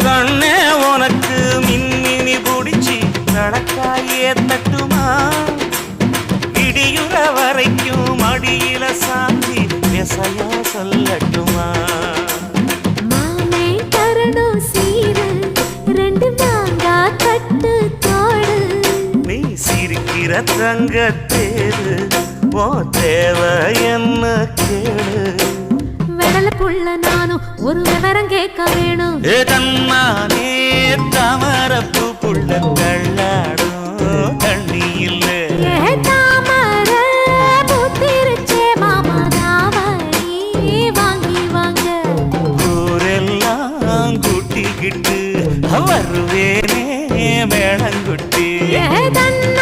கண்ணே உனக்கு மின்மினி புடிச்சி நடக்காயே தட்டுமா இடியுற வரைக்கும் அடியில சாந்தி விசையா சொல்லட்டுமா மாமே தரணும் சீரு ரெண்டு மாங்கா கட்டு தோடு நீ சிரிக்கிற தங்க தேரு ஓ தேவை என்ன கேளு வெடல புள்ள நானும் ஒரு விவரம் கேட்க வேணும் ஏ தன்னானே தாமரப்பு புள்ள கள்ளாடும் தண்ணி இல்ல ஏ தாமர பூத்திருச்சே மாமா தாவணி வாங்கி வாங்க ஊரெல்லாம் கூட்டிக்கிட்டு வருவேனே மேளங்குட்டி ஏ தன்ன